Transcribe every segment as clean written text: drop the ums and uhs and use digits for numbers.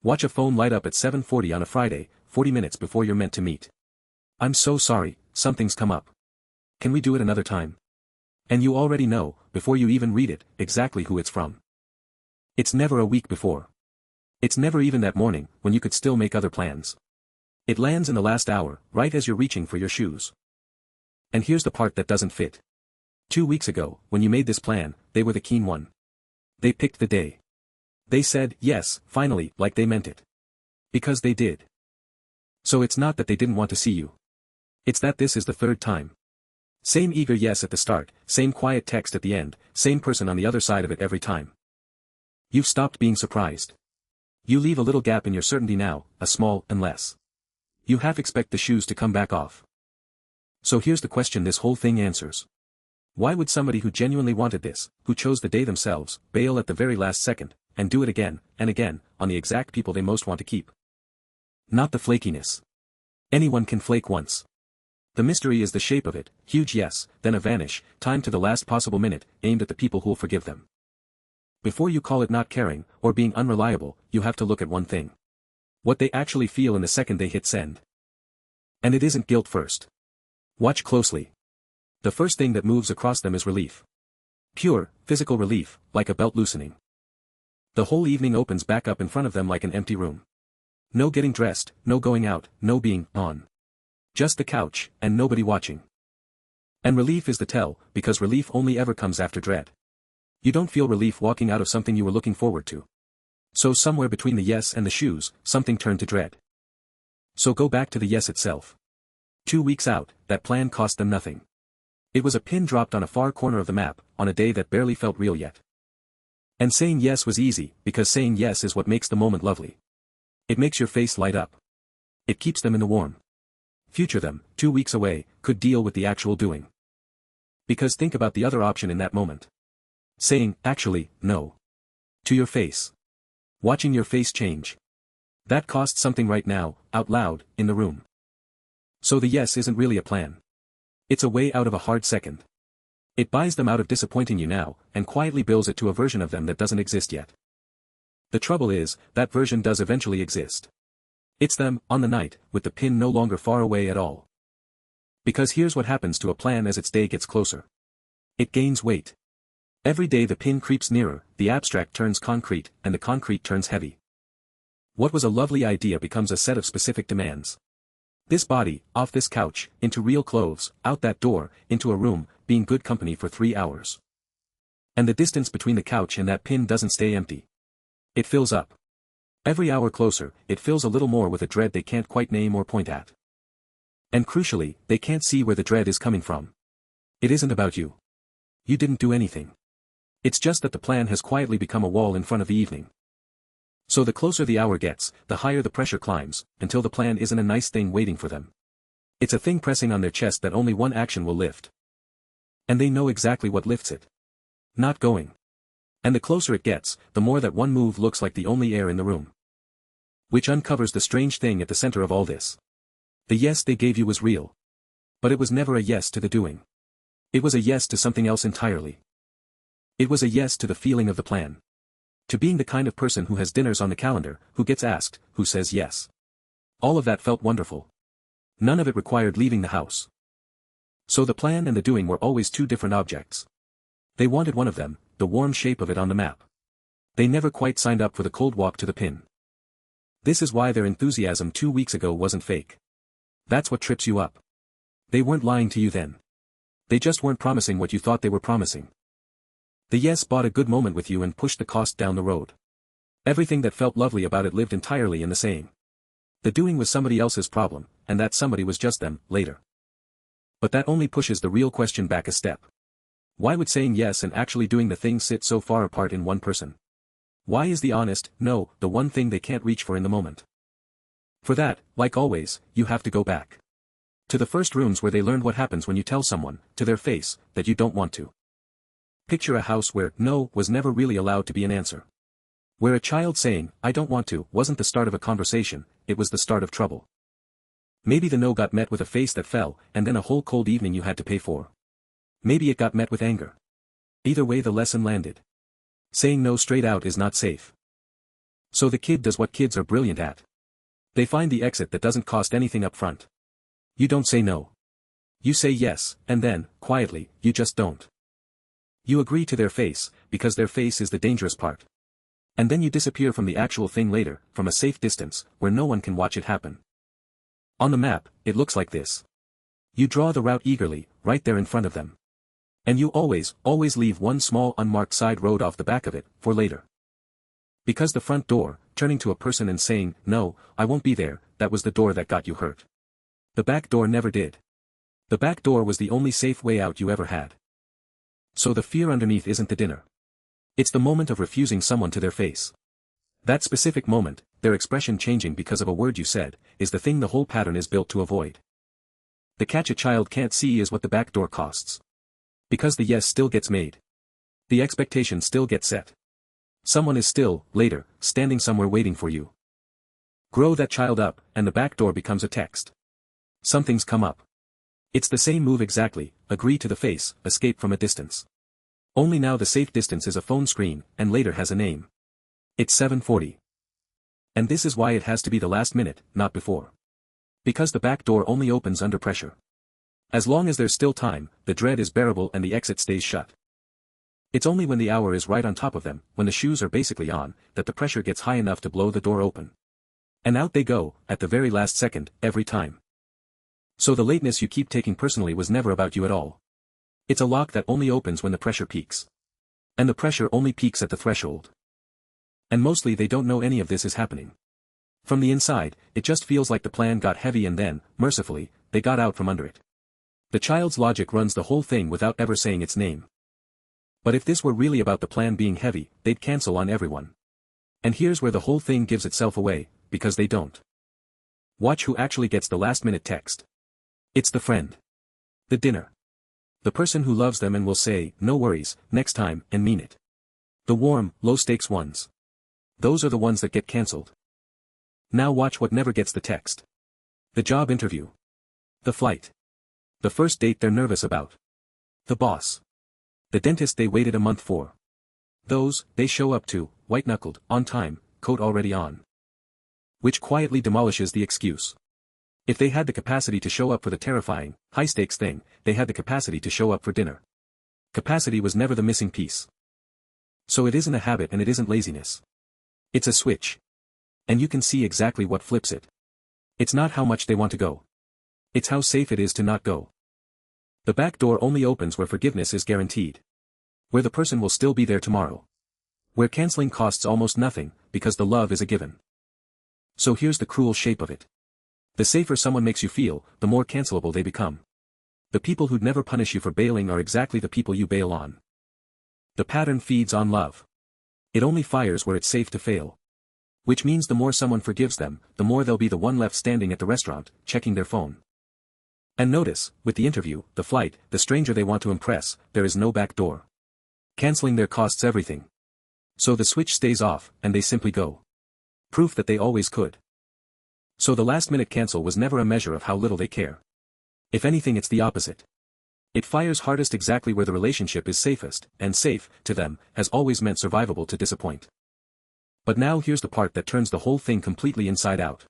Watch a phone light up at 7:40 on a Friday, 40 minutes before you're meant to meet. I'm so sorry, something's come up. Can we do it another time? And you already know, before you even read it, exactly who it's from. It's never a week before. It's never even that morning, when you could still make other plans. It lands in the last hour, right as you're reaching for your shoes. And here's the part that doesn't fit. 2 weeks ago, when you made this plan, they were the keen one. They picked the day. They said, yes, finally, like they meant it. Because they did. So it's not that they didn't want to see you. It's that this is the third time. Same eager yes at the start, same quiet text at the end, same person on the other side of it every time. You've stopped being surprised. You leave a little gap in your certainty now, a small unless. You half expect the shoes to come back off. So here's the question this whole thing answers. Why would somebody who genuinely wanted this, who chose the day themselves, bail at the very last second, and do it again, and again, on the exact people they most want to keep? Not the flakiness. Anyone can flake once. The mystery is the shape of it, huge yes, then a vanish, time to the last possible minute, aimed at the people who'll forgive them. Before you call it not caring, or being unreliable, you have to look at one thing. What they actually feel in the second they hit send. And it isn't guilt first. Watch closely. The first thing that moves across them is relief. Pure, physical relief, like a belt loosening. The whole evening opens back up in front of them like an empty room. No getting dressed, no going out, no being on. Just the couch, and nobody watching. And relief is the tell, because relief only ever comes after dread. You don't feel relief walking out of something you were looking forward to. So somewhere between the yes and the shoes, something turned to dread. So go back to the yes itself. 2 weeks out, that plan cost them nothing. It was a pin dropped on a far corner of the map, on a day that barely felt real yet. And saying yes was easy, because saying yes is what makes the moment lovely. It makes your face light up. It keeps them in the warm. Future them, 2 weeks away, could deal with the actual doing. Because think about the other option in that moment. Saying, actually, no. To your face. Watching your face change. That costs something right now, out loud, in the room. So the yes isn't really a plan. It's a way out of a hard second. It buys them out of disappointing you now, and quietly builds it to a version of them that doesn't exist yet. The trouble is, that version does eventually exist. It's them, on the night, with the pin no longer far away at all. Because here's what happens to a plan as its day gets closer. It gains weight. Every day the pin creeps nearer, the abstract turns concrete, and the concrete turns heavy. What was a lovely idea becomes a set of specific demands. This body, off this couch, into real clothes, out that door, into a room, being good company for 3 hours. And the distance between the couch and that pin doesn't stay empty. It fills up. Every hour closer, it fills a little more with a dread they can't quite name or point at. And crucially, they can't see where the dread is coming from. It isn't about you. You didn't do anything. It's just that the plan has quietly become a wall in front of the evening. So the closer the hour gets, the higher the pressure climbs, until the plan isn't a nice thing waiting for them. It's a thing pressing on their chest that only one action will lift. And they know exactly what lifts it. Not going. And the closer it gets, the more that one move looks like the only air in the room. Which uncovers the strange thing at the center of all this. The yes they gave you was real. But it was never a yes to the doing. It was a yes to something else entirely. It was a yes to the feeling of the plan. To being the kind of person who has dinners on the calendar, who gets asked, who says yes. All of that felt wonderful. None of it required leaving the house. So the plan and the doing were always two different objects. They wanted one of them, the warm shape of it on the map. They never quite signed up for the cold walk to the pin. This is why their enthusiasm 2 weeks ago wasn't fake. That's what trips you up. They weren't lying to you then. They just weren't promising what you thought they were promising. The yes bought a good moment with you and pushed the cost down the road. Everything that felt lovely about it lived entirely in the same. The doing was somebody else's problem, and that somebody was just them, later. But that only pushes the real question back a step. Why would saying yes and actually doing the thing sit so far apart in one person? Why is the honest no the one thing they can't reach for in the moment? For that, like always, you have to go back. To the first rooms where they learned what happens when you tell someone, to their face, that you don't want to. Picture a house where no was never really allowed to be an answer. Where a child saying, I don't want to, wasn't the start of a conversation, it was the start of trouble. Maybe the no got met with a face that fell, and then a whole cold evening you had to pay for. Maybe it got met with anger. Either way the lesson landed. Saying no straight out is not safe. So the kid does what kids are brilliant at. They find the exit that doesn't cost anything up front. You don't say no. You say yes, and then, quietly, you just don't. You agree to their face, because their face is the dangerous part. And then you disappear from the actual thing later, from a safe distance, where no one can watch it happen. On the map, it looks like this. You draw the route eagerly, right there in front of them. And you always leave one small unmarked side road off the back of it, for later. Because the front door, turning to a person and saying, "No, I won't be there," that was the door that got you hurt. The back door never did. The back door was the only safe way out you ever had. So the fear underneath isn't the dinner. It's the moment of refusing someone to their face. That specific moment, their expression changing because of a word you said, is the thing the whole pattern is built to avoid. The catch a child can't see is what the back door costs. Because the yes still gets made. The expectation still gets set. Someone is still, later, standing somewhere waiting for you. Grow that child up, and the back door becomes a text. Something's come up. It's the same move exactly, agree to the face, escape from a distance. Only now the safe distance is a phone screen, and later has a name. It's 7:40. And this is why it has to be the last minute, not before. Because the back door only opens under pressure. As long as there's still time, the dread is bearable and the exit stays shut. It's only when the hour is right on top of them, when the shoes are basically on, that the pressure gets high enough to blow the door open. And out they go, at the very last second, every time. So the lateness you keep taking personally was never about you at all. It's a lock that only opens when the pressure peaks. And the pressure only peaks at the threshold. And mostly they don't know any of this is happening. From the inside, it just feels like the plan got heavy and then, mercifully, they got out from under it. The child's logic runs the whole thing without ever saying its name. But if this were really about the plan being heavy, they'd cancel on everyone. And here's where the whole thing gives itself away, because they don't. Watch who actually gets the last-minute text. It's the friend. The dinner. The person who loves them and will say, "No worries, next time," and mean it. The warm, low-stakes ones. Those are the ones that get cancelled. Now watch what never gets the text. The job interview. The flight. The first date they're nervous about. The boss. The dentist they waited a month for. Those, they show up to, white-knuckled, on time, coat already on. Which quietly demolishes the excuse. If they had the capacity to show up for the terrifying, high-stakes thing, they had the capacity to show up for dinner. Capacity was never the missing piece. So it isn't a habit and it isn't laziness. It's a switch. And you can see exactly what flips it. It's not how much they want to go. It's how safe it is to not go. The back door only opens where forgiveness is guaranteed. Where the person will still be there tomorrow. Where canceling costs almost nothing, because the love is a given. So here's the cruel shape of it. The safer someone makes you feel, the more cancelable they become. The people who'd never punish you for bailing are exactly the people you bail on. The pattern feeds on love. It only fires where it's safe to fail. Which means the more someone forgives them, the more they'll be the one left standing at the restaurant, checking their phone. And notice, with the interview, the flight, the stranger they want to impress, there is no back door. Canceling their costs everything. So the switch stays off, and they simply go. Proof that they always could. So the last-minute cancel was never a measure of how little they care. If anything, it's the opposite. It fires hardest exactly where the relationship is safest, and safe, to them, has always meant survivable to disappoint. But now here's the part that turns the whole thing completely inside out.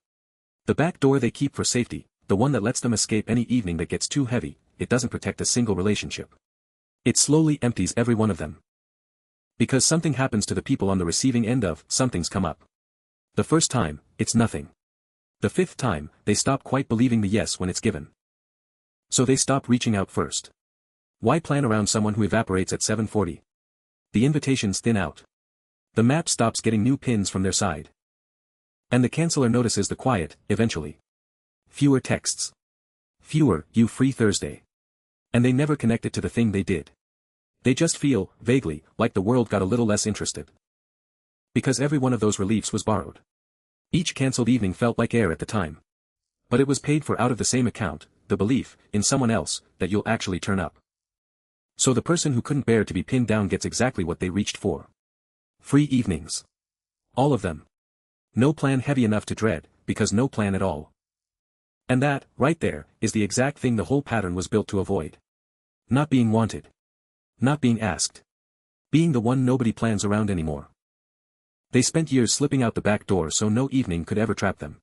The back door they keep for safety, the one that lets them escape any evening that gets too heavy, it doesn't protect a single relationship. It slowly empties every one of them. Because something happens to the people on the receiving end of, something's come up. The first time, it's nothing. The fifth time, they stop quite believing the yes when it's given. So they stop reaching out first. Why plan around someone who evaporates at 7:40? The invitations thin out. The map stops getting new pins from their side. And the canceller notices the quiet, eventually. Fewer texts. Fewer, "You free Thursday?" And they never connect it to the thing they did. They just feel, vaguely, like the world got a little less interested. Because every one of those reliefs was borrowed. Each cancelled evening felt like air at the time. But it was paid for out of the same account, the belief, in someone else, that you'll actually turn up. So the person who couldn't bear to be pinned down gets exactly what they reached for. Free evenings. All of them. No plan heavy enough to dread, because no plan at all. And that, right there, is the exact thing the whole pattern was built to avoid. Not being wanted. Not being asked. Being the one nobody plans around anymore. They spent years slipping out the back door so no evening could ever trap them.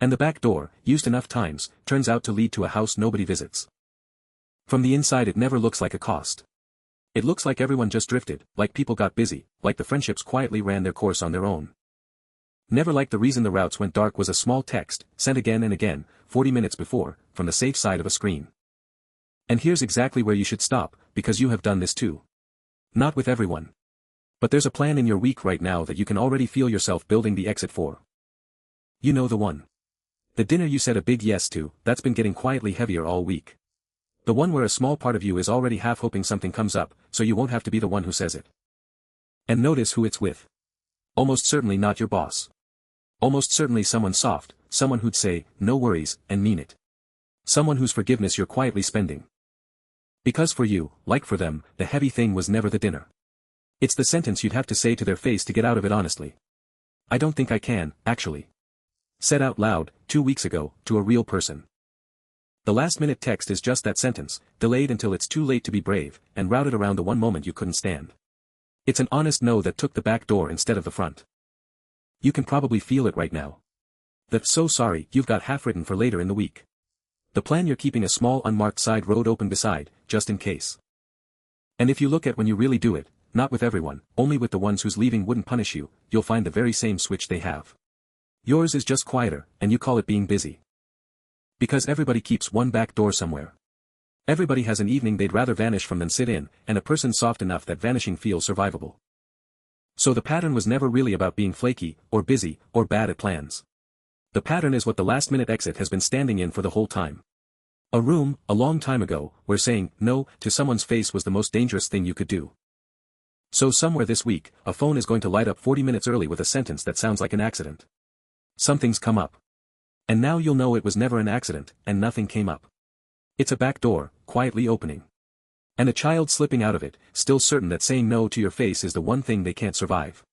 And the back door, used enough times, turns out to lead to a house nobody visits. From the inside it never looks like a cost. It looks like everyone just drifted, like people got busy, like the friendships quietly ran their course on their own. Never like the reason the routes went dark was a small text, sent again and again, 40 minutes before, from the safe side of a screen. And here's exactly where you should stop, because you have done this too. Not with everyone. But there's a plan in your week right now that you can already feel yourself building the exit for. You know the one. The dinner you said a big yes to, that's been getting quietly heavier all week. The one where a small part of you is already half hoping something comes up, so you won't have to be the one who says it. And notice who it's with. Almost certainly not your boss. Almost certainly someone soft, someone who'd say, no worries, and mean it. Someone whose forgiveness you're quietly spending. Because for you, like for them, the heavy thing was never the dinner. It's the sentence you'd have to say to their face to get out of it honestly. I don't think I can, actually. Said out loud, 2 weeks ago, to a real person. The last-minute text is just that sentence, delayed until it's too late to be brave, and routed around the one moment you couldn't stand. It's an honest no that took the back door instead of the front. You can probably feel it right now. That so sorry you've got half written for later in the week. The plan you're keeping a small unmarked side road open beside, just in case. And if you look at when you really do it, not with everyone, only with the ones whose leaving wouldn't punish you, you'll find the very same switch they have. Yours is just quieter, and you call it being busy. Because everybody keeps one back door somewhere. Everybody has an evening they'd rather vanish from than sit in, and a person soft enough that vanishing feels survivable. So the pattern was never really about being flaky, or busy, or bad at plans. The pattern is what the last-minute exit has been standing in for the whole time. A room, a long time ago, where saying no to someone's face was the most dangerous thing you could do. So somewhere this week, a phone is going to light up 40 minutes early with a sentence that sounds like an accident. Something's come up. And now you'll know it was never an accident, and nothing came up. It's a back door, quietly opening. And a child slipping out of it, still certain that saying no to your face is the one thing they can't survive.